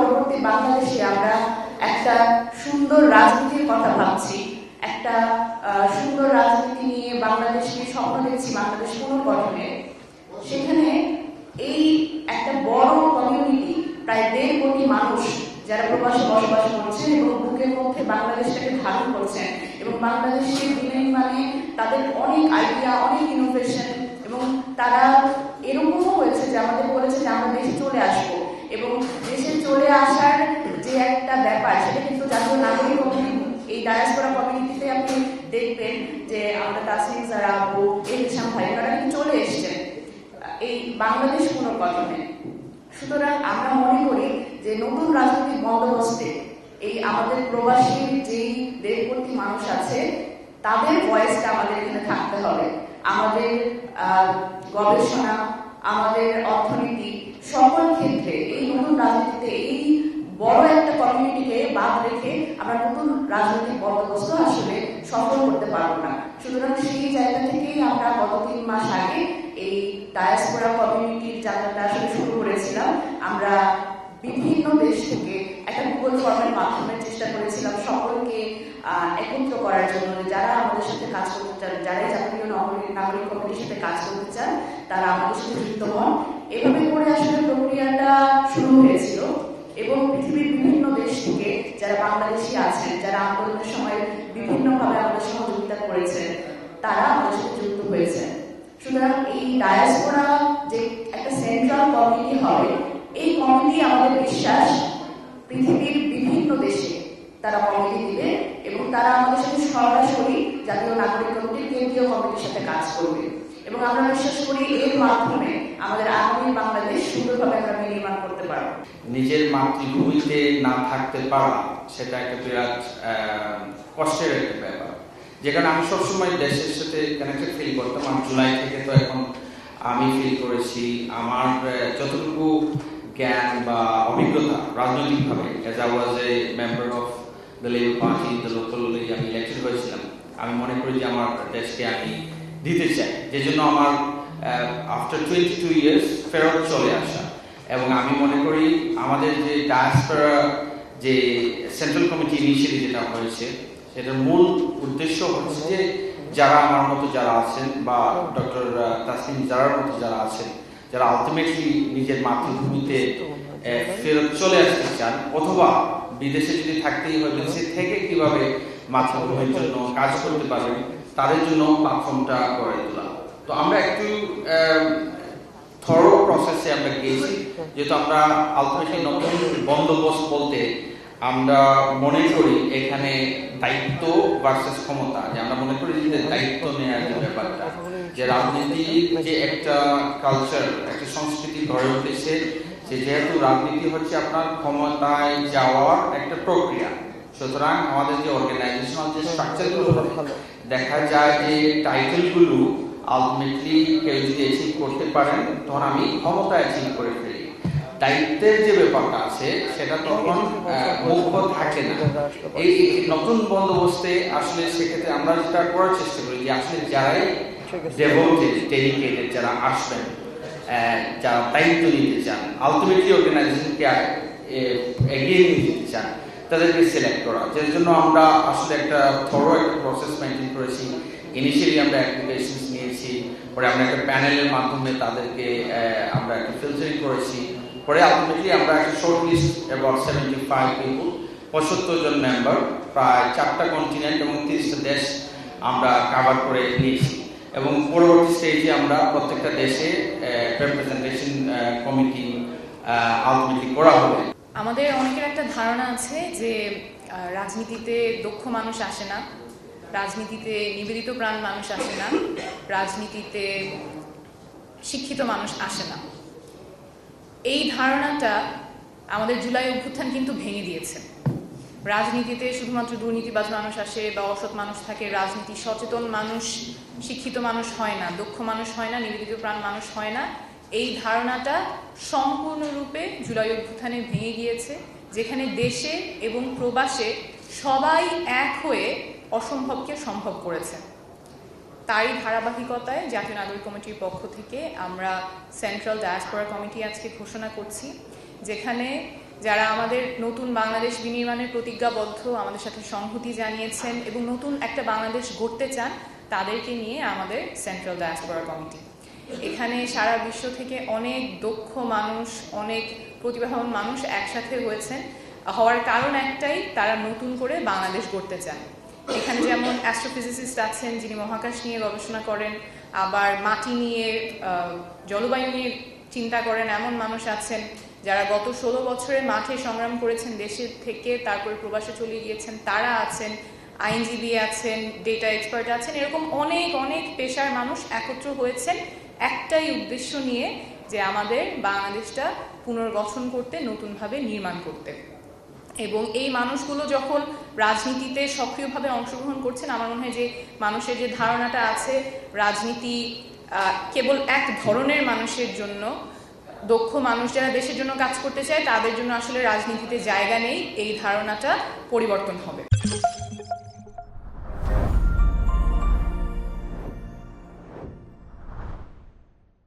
পরবর্তী বাংলাদেশে আমরা একটা সুন্দর রাজনীতির কথা ভাবছি, একটা সুন্দর রাজনীতি নিয়ে বাংলাদেশকে স্বপ্ন দেখছি বাংলাদেশ পুনর্গঠনে, সেখানে এই একটা বড় কমিউনিটি প্রায় 1.5 কোটি মানুষ যারা প্রবাসে বসবাস করছেন এবং বুকের মধ্যে বাংলাদেশটাকে ধারণ করছেন এবং বাংলাদেশের দিনের মানে তাদের অনেক আইডিয়া, অনেক ইনোভেশন, এবং তারা এরকমও হয়েছে যে আমাদের বলেছে যে আমরা দেশে চলে আসবো, এবং দেশে চলে আসার যে একটা ব্যাপার সেটা কিন্তু জাতীয় নাগরিক কমিটি, এই ডায়াসপোরা কমিউনিটিতে আপনি দেখবেন যে আমাদের তাসনিম যারা আপু, এই হিসাম ভাই, ওনারা কিন্তু চলে এসছেন এই বাংলাদেশ পুনর্গঠনে। সুতরাং আমরা মনে করি যে নতুন রাজনৈতিক বন্দোবস্তে এই আমাদের প্রবাসী যেই 1.5 কোটি মানুষ আছে তাদের ভয়েসটা আমাদের এখানে থাকতে হবে। আমাদের গবেষণা, আমাদের অর্থনীতি, সকল ক্ষেত্রে এই নতুন রাজনীতিতে এই বড় একটা কমিউনিটিকে বাদ রেখে আমরা নতুন রাজনৈতিক বন্দোবস্ত আসলে সফল করতে পারবো না। সুতরাং সেই জায়গা থেকেই আমরা গত 3 মাস আগে এই ডায়াসপোরা কমিউনিটির যাত্রাটা আসলে শুরু করেছিলাম। আমরা বিভিন্ন দেশ থেকে একটা গুগল ফর্মের মাধ্যমে চেষ্টা করেছিলাম সকলকে একত্র করার জন্য, যারা আমাদের সাথে কাজ করতে চান, যারা জাতীয় নাগরিক কমিটির সাথে কাজ করতে চান তারা আমাদের সাথে যুক্ত হন। এভাবে করে আসলে প্রক্রিয়াটা শুরু হয়েছিল এবং পৃথিবীর বিভিন্ন দেশ থেকে যারা বাংলাদেশি আছেন, যারা আন্দোলনের সময় বিভিন্নভাবে আমাদের সহযোগিতা করেছেন, তারা আমাদের সাথে যুক্ত হয়েছেন। সুতরাং এই ডায়াসপোরা যে একটা সেন্ট্রাল কমিটি হবে, এই কমিটি আমাদের বিশ্বাস পৃথিবীর বিভিন্ন দেশে তারা কমিটি দিবে এবং তারা আমাদের সাথে সরাসরি জাতীয় নাগরিক কমিটির কেন্দ্রীয় কমিটির সাথে কাজ করবে, এবং আমরা বিশ্বাস করি এর মাধ্যমে আমাদের আগামী বাংলাদেশ সুন্দরভাবে আমরা নির্মাণ করতে পারব। নিজের মাতৃভূমিতে না থাকতে পারা সেটা একটা বিরাট কষ্টের একটা ব্যাপার, যেখানে আমি সবসময় দেশের সাথে কানেক্টেড ফিল করতাম। আমি জুলাই থেকে তো এখন আমি ফিল করেছি আমার যতটুকু জ্ঞান বা অভিজ্ঞতা রাজনৈতিকভাবে, as I was a member of the labour party, the locally আমি ইলেক্টেড হয়েছিলাম, আমি মনে করি যে আমার দেশকে আমি দিতে চাই, যে জন্য আমার আফটার 22 ইয়ার্স ফেরত চলে আসা। এবং আমি মনে করি আমাদের যে ডায়াসপোরা যে সেন্ট্রাল কমিটি ইনিশিয়েটিভ যেটা হয়েছে, সেটার মূল উদ্দেশ্য হচ্ছে যে যারা আমার মতো যারা আছেন বা ডক্টর তাসনিম জারার মতো যারা আছেন, যারা আলটিমেটলি নিজের মাতৃভূমিতে ফেরত চলে আসতে চান অথবা বিদেশে যদি থাকতেই হয় বিদেশে থেকে কিভাবে মাতৃভূমির জন্য কাজ করতে পারবেন, তাদের জন্য প্ল্যাটফর্মটা গড়ে তোলা। তো আমরা একটু থরো প্রসেসে আমরা গিয়েছি, যেহেতু আমরা আলটিমেটলি নতুন বন্দোবস্ত বলতে আমরা মনে করি এখানে দায়িত্ব ভার্সেস ক্ষমতা, যে আমরা মনে করি যে দায়িত্ব নেওয়ার যে ব্যাপারটা, যে রাজনীতির যে একটা কালচার, একটা সংস্কৃতি গড়ে উঠেছে, যে যেহেতু রাজনীতি হচ্ছে আপনার ক্ষমতায় যাওয়ার একটা প্রক্রিয়া, সুতরাং আমাদের যে অর্গানাইজেশনাল যে স্ট্রাকচারগুলো দেখা যায় যে টাইটেলগুলো আলটিমেটলি কেউ যদি অ্যাচিভ করতে পারেন তখন আমি ক্ষমতা অ্যাচিভ করে ফেলি। দায়িত্বের যে ব্যাপারটা আছে সেটা তখন মুখ্য থাকে না। এই নতুন বন্দোবস্তে আসলে সেক্ষেত্রে আমরা যেটা করার চেষ্টা করি যে আসলে যারাই ডেভোটেড, ডেডিকেটেড, যারা আসবেন, যারা দায়িত্ব নিতে চান, আলটিমেটলি অর্গানাইজেশনকে এগিয়ে নিয়ে যেতে চান, তাদেরকে সিলেক্ট করা। যার জন্য আমরা আসলে একটা থরো একটা প্রসেস মেনটেন করেছি। ইনিশিয়ালি আমরা অ্যাপ্লিকেশনস নিয়েছি, পরে আমরা একটা প্যানেলের মাধ্যমে তাদেরকে আমরা একটা ফিল্টারিং করেছি, পরে আলটিমেটলি আমরা একটা শর্ট লিস্ট অ্যাবাউট 75 পিপল, 75 জন মেম্বার, প্রায় 4টা কন্টিনেন্ট এবং 30টা দেশ আমরা কাভার করে নিয়েছি। এবং পরবর্তী স্টেজে আমরা প্রত্যেকটা দেশে রিপ্রেজেন্টেশন কমিটি আলটিমেটলি করা হবে। আমাদের অনেকের একটা ধারণা আছে যে রাজনীতিতে দক্ষ মানুষ আসে না, রাজনীতিতে নিবেদিত প্রাণ মানুষ আসে না, রাজনীতিতে শিক্ষিত মানুষ আসে না। এই ধারণাটা আমাদের জুলাই অভ্যুত্থান কিন্তু ভেঙে দিয়েছে। রাজনীতিতে শুধুমাত্র দুর্নীতিবাজ মানুষ আসে বা অসৎ মানুষ থাকে, রাজনীতি সচেতন মানুষ, শিক্ষিত মানুষ হয় না, দক্ষ মানুষ হয় না, নিবেদিত প্রাণ মানুষ হয় না। এই ধারণাটা সম্পূর্ণরূপে জুলাই অভ্যুত্থানে ভেঙে গিয়েছে, যেখানে দেশে এবং প্রবাসে সবাই এক হয়ে অসম্ভবকে সম্ভব করেছে। তারই ধারাবাহিকতায় জাতীয় নাগরিক কমিটির পক্ষ থেকে আমরা সেন্ট্রাল ডায়াসপোরা কমিটি আজকে ঘোষণা করছি, যেখানে যারা আমাদের নতুন বাংলাদেশ বিনির্মাণের প্রতিজ্ঞাবদ্ধ, আমাদের সাথে সংহতি জানিয়েছেন এবং নতুন একটা বাংলাদেশ গড়তে চান, তাদেরকে নিয়ে আমাদের সেন্ট্রাল ডায়াসপোরা কমিটি। এখানে সারা বিশ্ব থেকে অনেক দক্ষ মানুষ, অনেক প্রতিভাবান মানুষ একসাথে হওয়ার কারণ একটাই, তারা নতুন করে বাংলাদেশ গড়তে চান। এখানে যেমন অ্যাস্ট্রোফিজিসিস্ট আছেন যিনি মহাকাশ নিয়ে গবেষণা করেন, আবার মাটি নিয়ে, জলবায়ু নিয়ে চিন্তা করেন এমন মানুষ আছেন যারা গত 16 বছরে মাঠে সংগ্রাম করেছেন, দেশের থেকে তারপরে প্রবাসে চলে গিয়েছেন, তারা আছেন, আইনজীবী আছেন, ডেটা এক্সপার্ট আছেন, এরকম অনেক অনেক পেশার মানুষ একত্র হয়েছেন একটাই উদ্দেশ্য নিয়ে, যে আমাদের বাংলাদেশটা পুনর্গঠন করতে, নতুনভাবে নির্মাণ করতে। এবং এই মানুষগুলো যখন রাজনীতিতে সক্রিয়ভাবে অংশগ্রহণ করছেন, আমার মনে হয় যে মানুষের যে ধারণাটা আছে রাজনীতি কেবল এক ধরনের মানুষের জন্য, দক্ষ মানুষ যারা দেশের জন্য কাজ করতে চায় তাদের জন্য আসলে রাজনীতিতে জায়গা নেই, এই ধারণাটা পরিবর্তন হবে।